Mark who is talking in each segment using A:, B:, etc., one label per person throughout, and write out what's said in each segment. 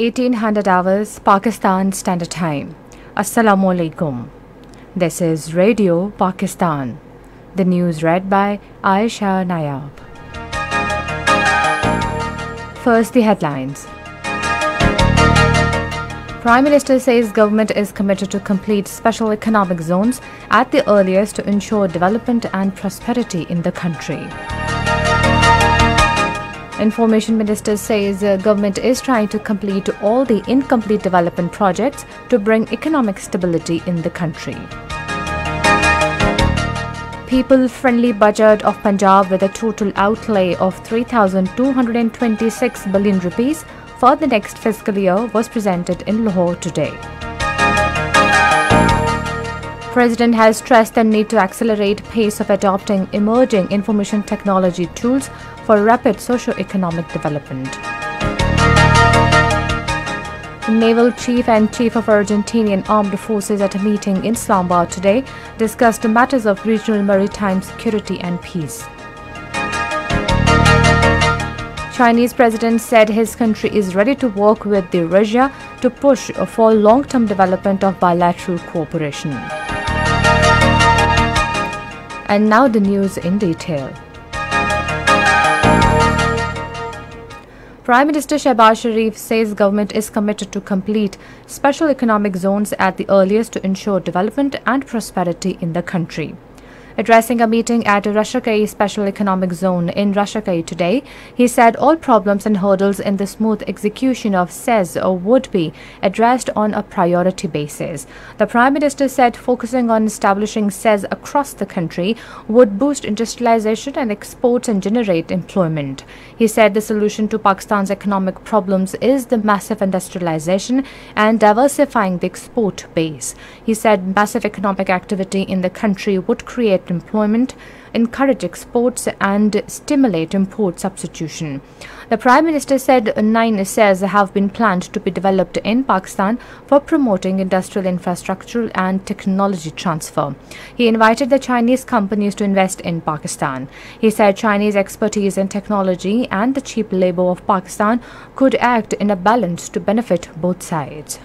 A: 1800 hours Pakistan Standard Time. Assalamu alaikum. This is Radio Pakistan. The news read by Aisha Nayab. First, the headlines. Prime Minister says government is committed to complete special economic zones at the earliest to ensure development and prosperity in the country. Information Minister says government is trying to complete all the incomplete development projects to bring economic stability in the country. People-friendly budget of Punjab with a total outlay of 3,226 billion rupees for the next fiscal year was presented in Lahore today. President has stressed the need to accelerate pace of adopting emerging information technology tools for rapid socio-economic development. Naval Chief and Chief of Argentinian Armed Forces at a meeting in Islamabad today discussed matters of regional maritime security and peace. Chinese President said his country is ready to work with Russia to push for long-term development of bilateral cooperation. And now the news in detail. Prime Minister Shehbaz Sharif says government is committed to complete special economic zones at the earliest to ensure development and prosperity in the country. Addressing a meeting at Rashakai Special Economic Zone in Rashakai today, he said all problems and hurdles in the smooth execution of CEZ would be addressed on a priority basis. The Prime Minister said focusing on establishing CEZ across the country would boost industrialization and exports and generate employment. He said the solution to Pakistan's economic problems is the massive industrialization and diversifying the export base. He said massive economic activity in the country would create employment, encourage exports and stimulate import substitution. The Prime Minister said 9 CEZ have been planned to be developed in Pakistan for promoting industrial infrastructure and technology transfer. He invited the Chinese companies to invest in Pakistan. He said Chinese expertise in technology and the cheap labor of Pakistan could act in a balance to benefit both sides.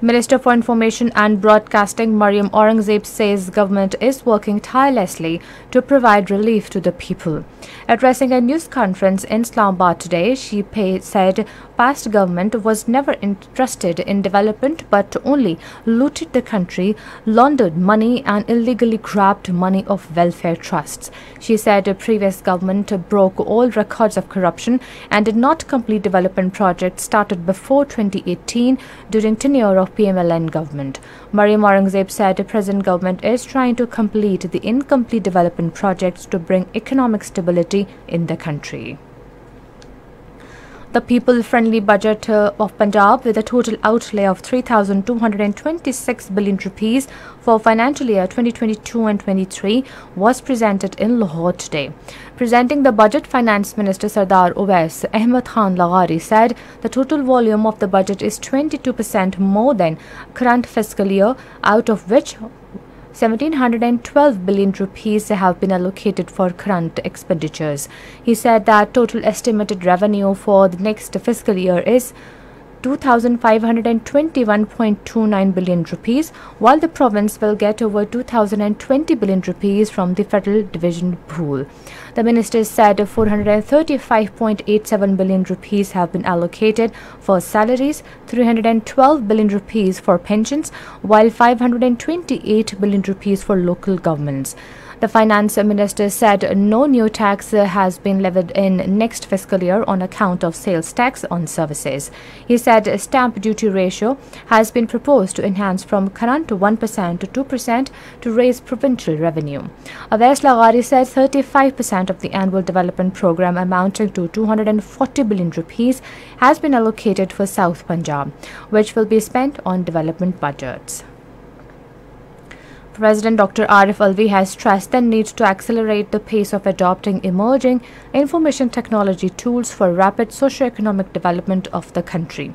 A: Minister for Information and Broadcasting Mariam Aurangzeb says government is working tirelessly to provide relief to the people. Addressing a news conference in Islamabad today, she said past government was never interested in development but only looted the country, laundered money and illegally grabbed money of welfare trusts. She said the previous government broke all records of corruption and did not complete development projects started before 2018 during tenure of PMLN government. Mariam Aurangzeb said the present government is trying to complete the incomplete development projects to bring economic stability in the country. The people-friendly budget of Punjab with a total outlay of 3,226 billion rupees for financial year 2022 and 23 was presented in Lahore today. Presenting the budget, Finance Minister Sardar Owais Ahmed Khan Laghari said the total volume of the budget is 22% more than current fiscal year, out of which 1,712 billion rupees have been allocated for current expenditures. He said that total estimated revenue for the next fiscal year is 2,521.29 billion rupees, while the province will get over 2,020 billion rupees from the federal division pool. The minister said 435.87 billion rupees have been allocated for salaries, 312 billion rupees for pensions, while 528 billion rupees for local governments. The finance minister said no new tax has been levied in next fiscal year on account of sales tax on services. He said stamp duty ratio has been proposed to enhance from current 1% to 2% to raise provincial revenue. Owais Laghari said 35% of the annual development program amounting to 240 billion rupees has been allocated for South Punjab, which will be spent on development budgets. President Dr. Arif Alvi has stressed the need to accelerate the pace of adopting emerging information technology tools for rapid socio-economic development of the country.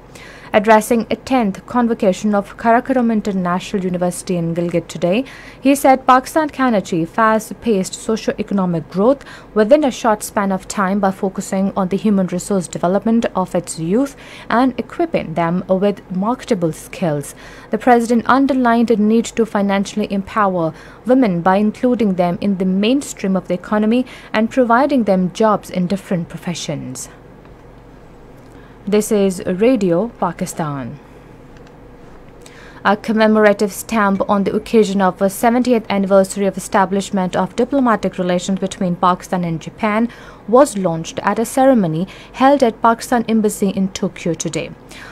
A: Addressing a 10th convocation of Karakoram International University in Gilgit today, he said Pakistan can achieve fast-paced socio-economic growth within a short span of time by focusing on the human resource development of its youth and equipping them with marketable skills. The president underlined the need to financially empower women by including them in the mainstream of the economy and providing them jobs in different professions. This is Radio Pakistan. A commemorative stamp on the occasion of the 70th anniversary of establishment of diplomatic relations between Pakistan and Japan was launched at a ceremony held at Pakistan Embassy in Tokyo today.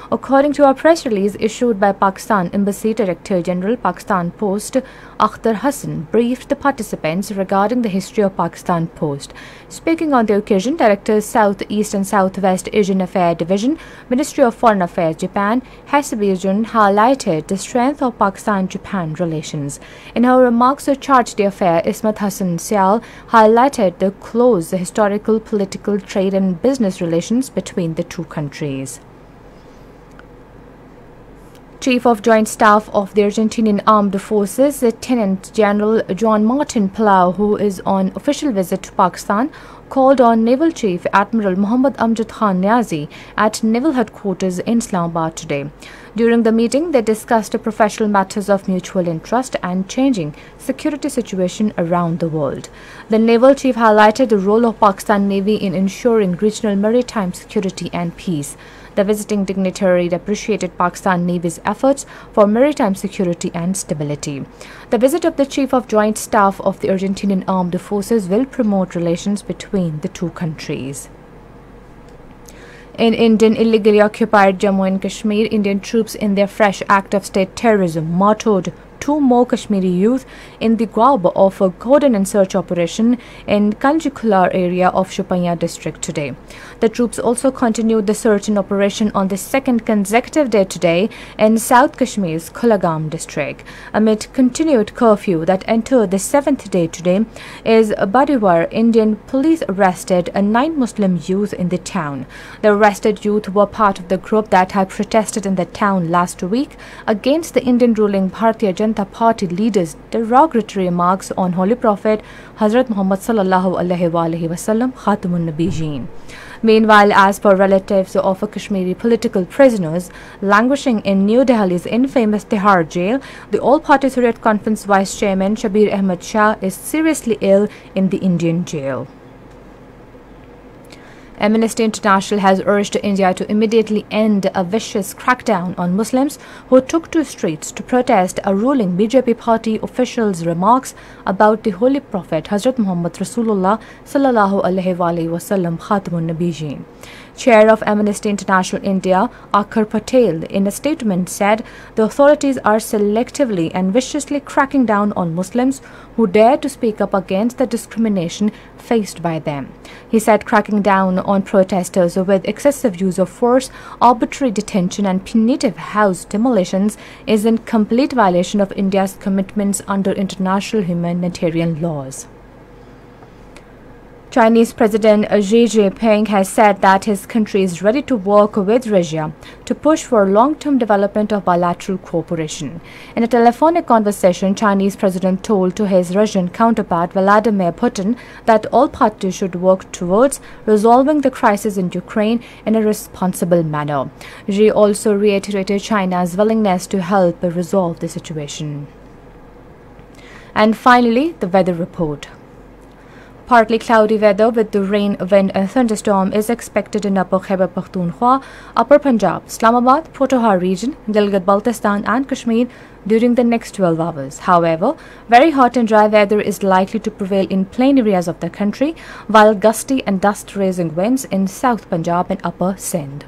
A: According to a press release issued by Pakistan Embassy Director General Pakistan Post, Akhtar Hassan briefed the participants regarding the history of Pakistan Post. Speaking on the occasion, Director Southeast and Southwest Asian Affairs Division, Ministry of Foreign Affairs Japan, Hesabijun highlighted the strength of Pakistan-Japan relations. In her remarks to charge the affair, Ismat Hassan Sial highlighted the close historical, political, trade and business relations between the two countries. Chief of Joint Staff of the Argentinian Armed Forces, Lieutenant General Juan Martin Palau, who is on official visit to Pakistan, called on Naval Chief Admiral Muhammad Amjad Khan Niazi at Naval Headquarters in Islamabad today. During the meeting, they discussed professional matters of mutual interest and changing security situation around the world. The Naval Chief highlighted the role of Pakistan Navy in ensuring regional maritime security and peace. The visiting dignitary appreciated Pakistan Navy's efforts for maritime security and stability. The visit of the Chief of Joint Staff of the Argentinian Armed Forces will promote relations between the two countries. In Indian illegally occupied Jammu and Kashmir, Indian troops in their fresh act of state terrorism martyred 2 more Kashmiri youth in the garb of a cordon and search operation in Kanjikular area of Shopania district today. The troops also continued the search and operation on the second consecutive day today in South Kashmir's Kulagam district. Amid continued curfew that entered the 7th day today, is Badiwar, Indian police arrested a 9 Muslim youth in the town. The arrested youth were part of the group that had protested in the town last week against the Indian ruling Bharatiya Janata Party leaders' derogatory remarks on Holy Prophet Hazrat Muhammad sallallahu alaihi wasallam, Khatamun Nabiyyin. Meanwhile, as per relatives of Kashmiri political prisoners languishing in New Delhi's infamous Tihar jail, the All-Party Hurriyat Conference Vice Chairman Shabir Ahmed Shah is seriously ill in the Indian jail. Amnesty International has urged India to immediately end a vicious crackdown on Muslims who took to streets to protest a ruling BJP party official's remarks about the Holy Prophet Hazrat Muhammad Rasulullah sallallahu alaihi wasallam, Khatamun Nabiyyin. Chair of Amnesty International India, Akhar Patel, in a statement said the authorities are selectively and viciously cracking down on Muslims who dare to speak up against the discrimination faced by them. He said cracking down on protesters with excessive use of force, arbitrary detention and punitive house demolitions is in complete violation of India's commitments under international humanitarian laws. Chinese President Xi Jinping has said that his country is ready to work with Russia to push for long-term development of bilateral cooperation. In a telephonic conversation, Chinese President told to his Russian counterpart Vladimir Putin that all parties should work towards resolving the crisis in Ukraine in a responsible manner. Xi also reiterated China's willingness to help resolve the situation. And finally, the weather report. Partly cloudy weather with the rain, wind and thunderstorm is expected in Upper Khyber Pakhtunkhwa, Upper Punjab, Islamabad, Pothohar region, Gilgit-Baltistan and Kashmir during the next 12 hours. However, very hot and dry weather is likely to prevail in plain areas of the country, while gusty and dust-raising winds in South Punjab and Upper Sindh.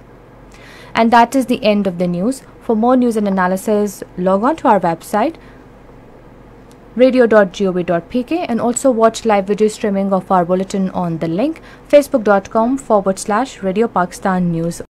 A: And that is the end of the news. For more news and analysis, log on to our website radio.gov.pk and also watch live video streaming of our bulletin on the link facebook.com/Radio Pakistan News.